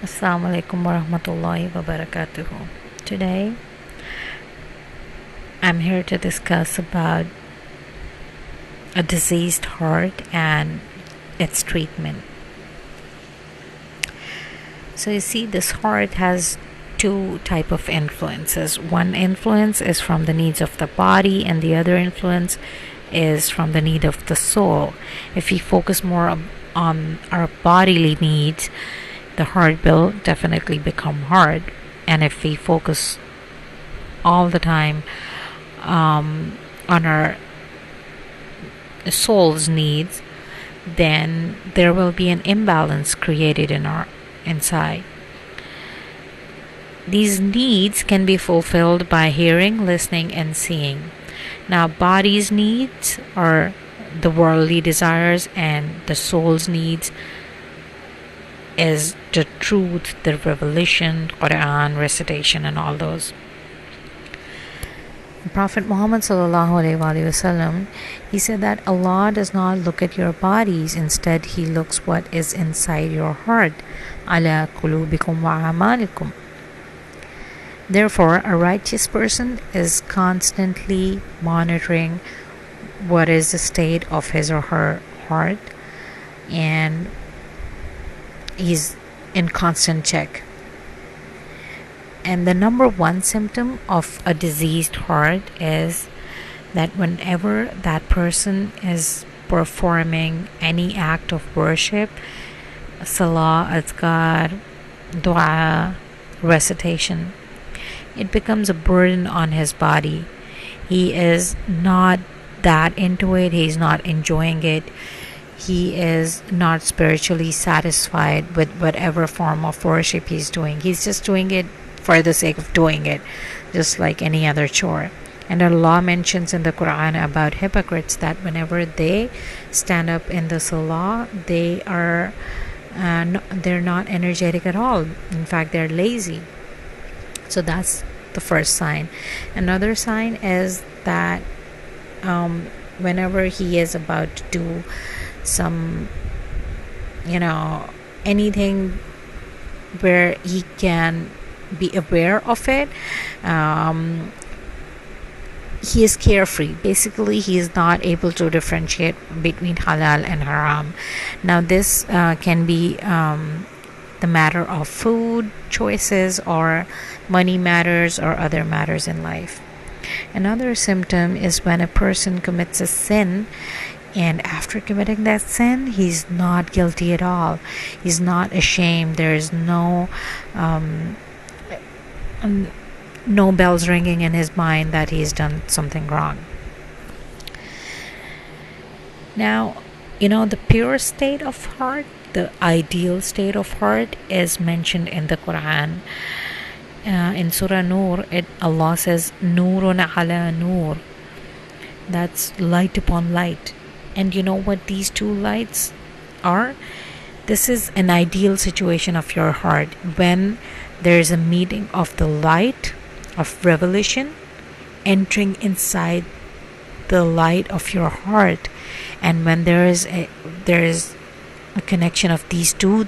Assalamu alaikum warahmatullahi wabarakatuh. Today I'm here to discuss about a diseased heart and its treatment. So you see, this heart has two type of influences. One influence is from the needs of the body, and the other influence is from the need of the soul. If we focus more on our bodily needs, the heart will definitely become hard. And if we focus all the time on our soul's needs, then there will be an imbalance created in our inside. These needs can be fulfilled by hearing, listening, and seeing. Now, body's needs are the worldly desires, and the soul's needs is the truth, the revelation, Quran, recitation, and all those. Prophet Muhammad sallallahu alaihi wasallam, he said that Allah does not look at your bodies, instead He looks what is inside your heart. Ala qulubikum wa amalikum. Therefore, a righteous person is constantly monitoring what is the state of his or her heart, and he's in constant check. And the number one symptom of a diseased heart is that whenever that person is performing any act of worship, salah, azkar, dua, recitation, it becomes a burden on his body. He is not that into it, he's not enjoying it, he is not spiritually satisfied with whatever form of worship he's doing. He's just doing it for the sake of doing it, just like any other chore. And Allah mentions in the Quran about hypocrites that whenever they stand up in the salah, they're not energetic at all. In fact, they're lazy. So that's the first sign. Another sign is that whenever he is about to do some, anything where he can be aware of it, he is carefree. Basically, he is not able to differentiate between halal and haram. Now, this can be the matter of food choices or money matters or other matters in life. Another symptom is when a person commits a sin, and after committing that sin, he's not guilty at all. He's not ashamed. There is no bells ringing in his mind that he's done something wrong. Now, the pure state of heart, the ideal state of heart, is mentioned in the Quran. In Surah Nur, Allah says, Nurun ala nur. That's light upon light. And you know what these two lights are? This is an ideal situation of your heart when there is a meeting of the light of revelation entering inside the light of your heart. And when there is a connection of these two,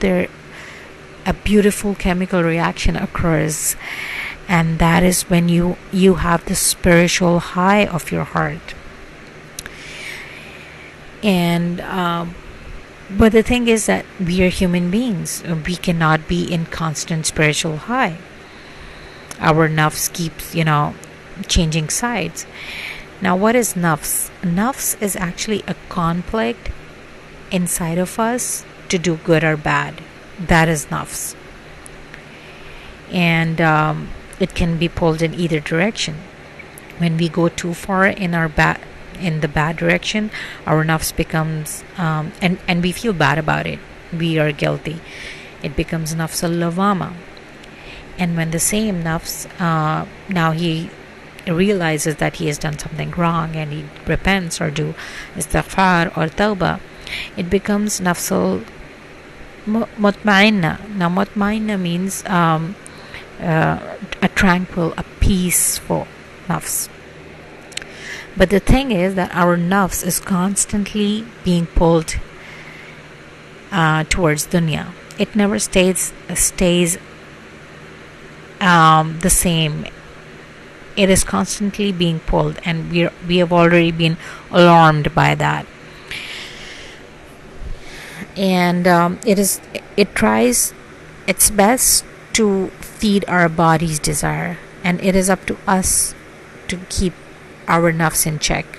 a beautiful chemical reaction occurs, and that is when you have the spiritual high of your heart. And but the thing is that we are human beings. We cannot be in constant spiritual high. Our nafs keeps changing sides. Now, what is nafs? Nafs is actually a conflict inside of us to do good or bad. That is nafs. And it can be pulled in either direction. When we go too far in the bad direction, our nafs becomes and we feel bad about it. We are guilty. It becomes nafs al-lawama. And when the same nafs now he realizes that he has done something wrong and he repents or do istighfar or tawbah, it becomes nafs al-mutma'inna. Now, mutma'inna means a tranquil, a peaceful nafs. But the thing is that our nafs is constantly being pulled towards dunya. it never stays the same. It is constantly being pulled, and we have already been alarmed by that. And it tries its best to feed our body's desire, and it is up to us to keep our nafs in check,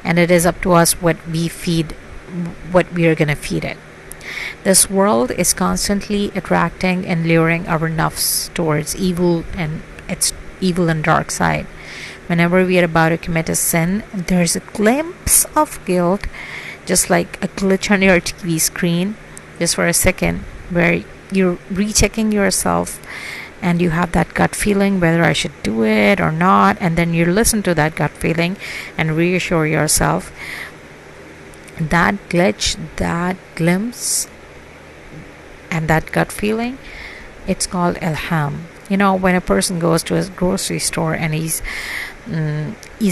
and it is up to us what we feed, what we are going to feed it. This world is constantly attracting and luring our nafs towards evil and its evil and dark side. Whenever we are about to commit a sin, there's a glimpse of guilt, just like a glitch on your TV screen, just for a second, where you're rechecking yourself and you have that gut feeling whether I should do it or not, and then you listen to that gut feeling and reassure yourself. That glitch, that glimpse, and that gut feeling, it's called ilham. When a person goes to a grocery store and he's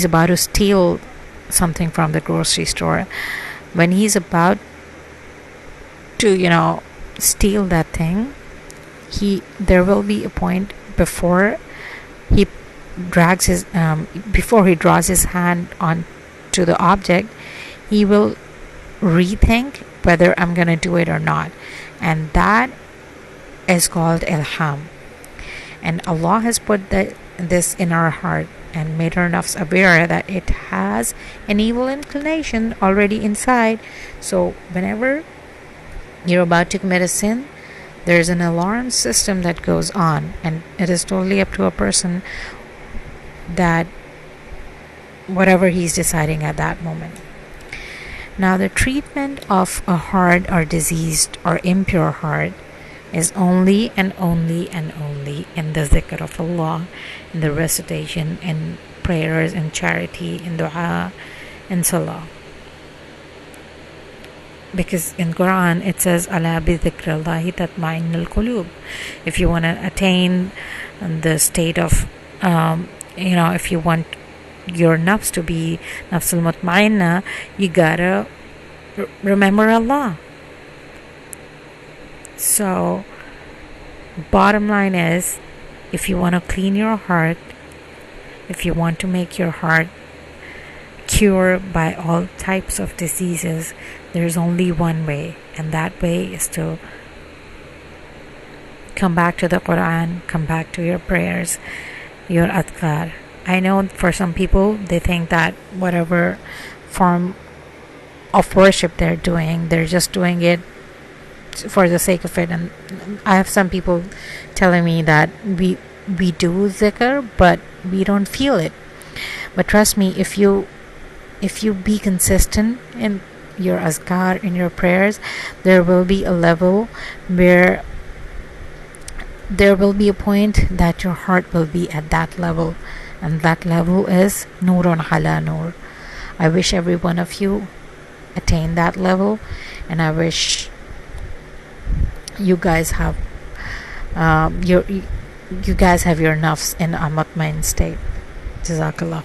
about to steal something from the grocery store, when he's about to steal that thing, there will be a point before he draws his hand on to the object. He will rethink whether I'm gonna do it or not, and that is called ilham. And Allah has put this in our heart and made our nafs aware that it has an evil inclination already inside. So whenever you're about to commit a sin, there's an alarm system that goes on, and it is totally up to a person that whatever he's deciding at that moment. Now, the treatment of a hard or diseased or impure heart is only and only and only in the zikr of Allah, in the recitation, in prayers, in charity, in dua, in salah. Because in Quran it says, ala bi dhikrillahi tatma'innul qulub. If you want to attain the state of if you want your nafs to be nafsul mutma'inna, you gotta remember Allah. So bottom line is, if you want to clean your heart, if you want to make your heart cure by all types of diseases, there's only one way, and that way is to come back to the Quran, come back to your prayers, your adhkar. I know for some people, they think that whatever form of worship they're doing, they're just doing it for the sake of it. And I have some people telling me that we do zikr, but we don't feel it. But trust me, if you be consistent in your azkar, in your prayers, there will be a level where there will be a point that your heart will be at that level, and that level is nurun ala nur. I wish every one of you attain that level, and I wish you guys have you guys have your nafs in a mutmain state. Jazakallah.